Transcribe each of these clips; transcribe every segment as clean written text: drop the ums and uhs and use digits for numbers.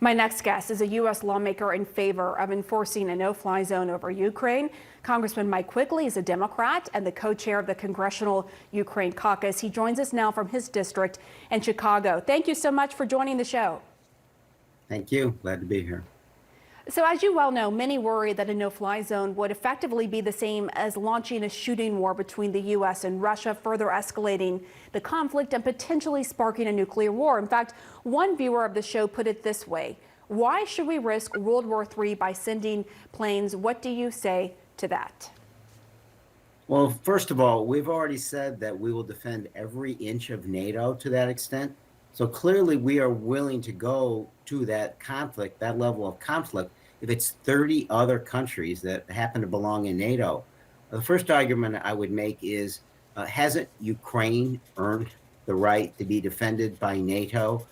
My next guest is a U.S. lawmaker in favor of enforcing a no-fly zone over Ukraine. Congressman Mike Quigley is a Democrat and the co-chair of the Congressional Ukraine Caucus. He joins us now from his district in Chicago. Thank you so much for joining the show. Thank you. Glad to be here. So as you well know, many worry that a no-fly zone would effectively be the same as launching a shooting war between the U.S. and Russia, further escalating the conflict and potentially sparking a nuclear war. In fact, one viewer of the show put it this way: why should we risk World War III by sending planes? What do you say to that? Well, first of all, we've already said that we will defend every inch of NATO to that extent. So clearly we are willing to go to that conflict, that level of conflict, if it's 30 other countries that happen to belong in NATO. The first argument I would make is, hasn't Ukraine earned the right to be defended by NATO?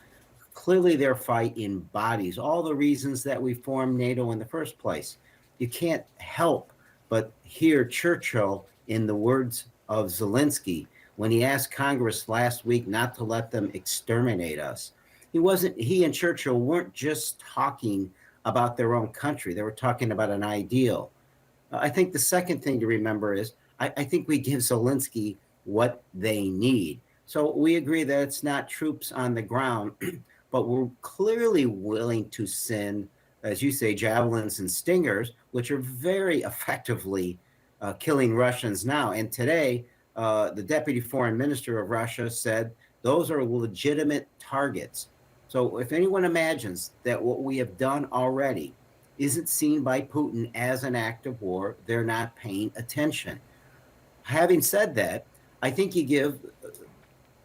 Clearly their fight embodies all the reasons that we formed NATO in the first place. You can't help but hear Churchill in the words of Zelensky when he asked Congress last week not to let them exterminate us. He and Churchill weren't just talking about their own country. They were talking about an ideal. I think the second thing to remember is, I think we give Zelensky what they need. So we agree that it's not troops on the ground, but we're clearly willing to send, as you say, javelins and stingers, which are very effectively killing Russians now. And today, the deputy foreign minister of Russia said those are legitimate targets. So if anyone imagines that what we have done already isn't seen by Putin as an act of war, they're not paying attention. Having said that, I think you give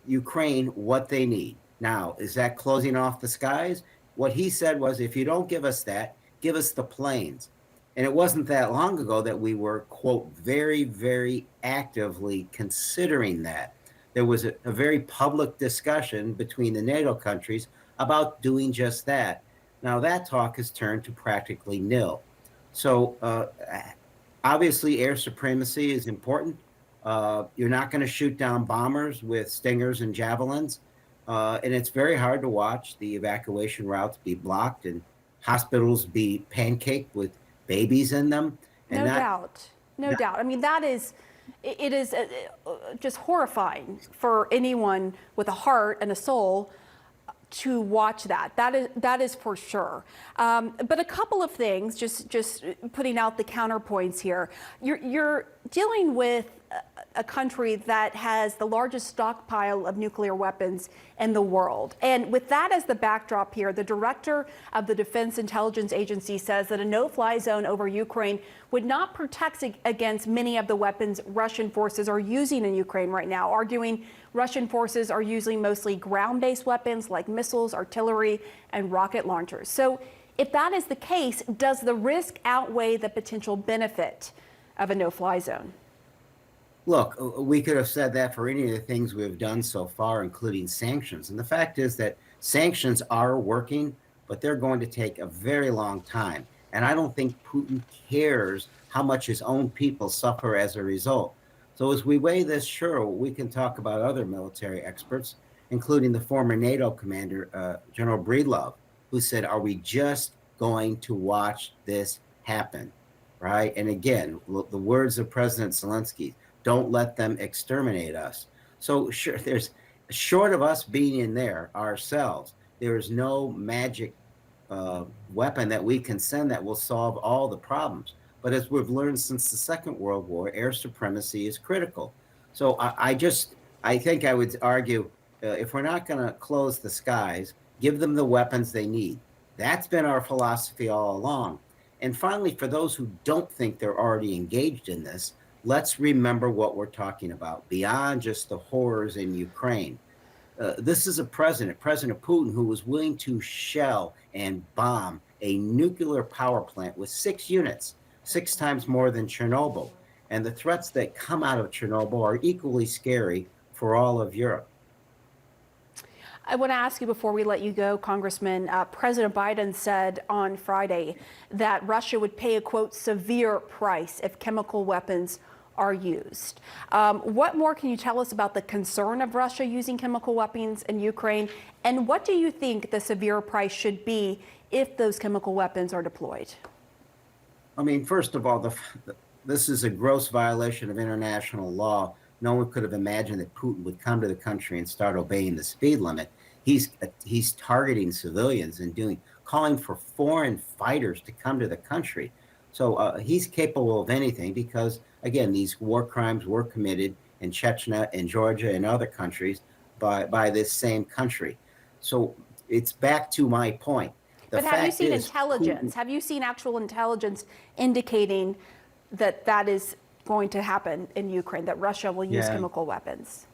Ukraine what they need. Now, is that closing off the skies? What he said was, if you don't give us that, give us the planes. And it wasn't that long ago that we were, quote, very, very actively considering that. There was a very public discussion between the NATO countries about doing just that. Now that talk has turned to practically nil. So obviously air supremacy is important. You're not going to shoot down bombers with stingers and javelins. And it's very hard to watch the evacuation routes be blocked and hospitals be pancaked with babies in them. And no doubt. I mean, it is just horrifying for anyone with a heart and a soul to watch that. That is for sure. But a couple of things, just putting out the counterpoints here. You're dealing with a country that has the largest stockpile of nuclear weapons in the world. And with that as the backdrop here, the director of the Defense Intelligence Agency says that a no-fly zone over Ukraine would not protect against many of the weapons Russian forces are using in Ukraine right now, arguing Russian forces are using mostly ground-based weapons like missiles, artillery, and rocket launchers. So if that is the case, does the risk outweigh the potential benefit of a no-fly zone? Look, we could have said that for any of the things we've done so far, including sanctions. And the fact is that sanctions are working, but they're going to take a very long time. And I don't think Putin cares how much his own people suffer as a result. So as we weigh this, sure, we can talk about other military experts, including the former NATO commander, General Breedlove, who said, are we just going to watch this happen, right? And again, the words of President Zelensky, don't let them exterminate us. So sure, there's short of us being in there ourselves, there is no magic weapon that we can send that will solve all the problems. But as we've learned since the Second World War, air supremacy is critical. So I think I would argue, if we're not going to close the skies, give them the weapons they need. That's been our philosophy all along. And finally, for those who don't think they're already engaged in this, let's remember what we're talking about beyond just the horrors in Ukraine. This is a President Putin, who was willing to shell and bomb a nuclear power plant with 6 units, 6 times more than Chernobyl. And the threats that come out of Chernobyl are equally scary for all of Europe. I want to ask you before we let you go, Congressman, President Biden said on Friday that Russia would pay a, quote, severe price if chemical weapons are used. What more can you tell us about the concern of Russia using chemical weapons in Ukraine? And what do you think the severe price should be if those chemical weapons are deployed? I mean, first of all, this is a gross violation of international law. No one could have imagined that Putin would come to the country and start obeying the speed limit. He's targeting civilians and calling for foreign fighters to come to the country. So he's capable of anything because, again, these war crimes were committed in Chechnya and Georgia and other countries by this same country. So it's back to my point. But have you seen intelligence? Have you seen actual intelligence indicating that that is going to happen in Ukraine, that Russia will use chemical weapons?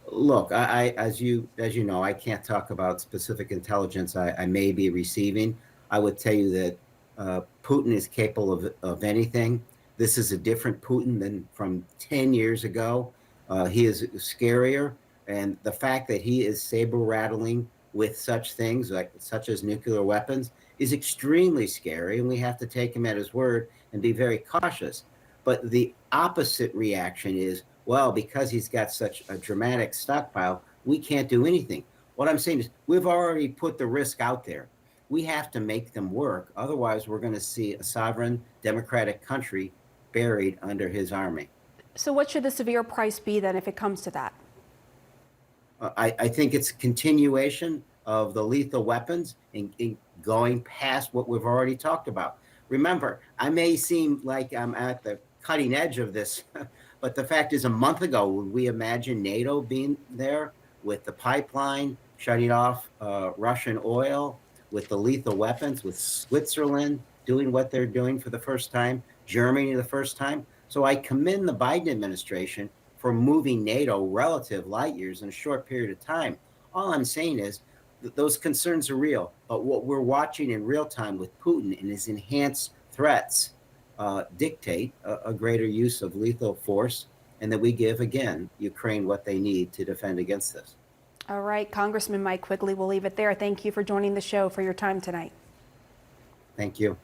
Look, as you know, I can't talk about specific intelligence I may be receiving. I would tell you that Putin is capable of anything. This is a different Putin than from 10 years ago. He is scarier, and the fact that he is saber rattling with such things such as nuclear weapons is extremely scary, and we have to take him at his word and be very cautious. But the opposite reaction is, well, because he's got such a dramatic stockpile, we can't do anything. What I'm saying is we've already put the risk out there. We have to make them work. Otherwise, we're going to see a sovereign democratic country buried under his army. So what should the severe price be then if it comes to that? I think it's a continuation of the lethal weapons and going past what we've already talked about. Remember, I may seem like I'm at the cutting edge of this, but the fact is, a month ago, would we imagine NATO being there with the pipeline, shutting off Russian oil, with the lethal weapons, with Switzerland doing what they're doing for the first time, Germany the first time? So I commend the Biden administration for moving NATO relative light years in a short period of time. All I'm saying is that those concerns are real, but what we're watching in real time with Putin and his enhanced threats dictate a greater use of lethal force, and that we give, again, Ukraine what they need to defend against this. All right, Congressman Mike Quigley, we'll leave it there. Thank you for joining the show, for your time tonight. Thank you.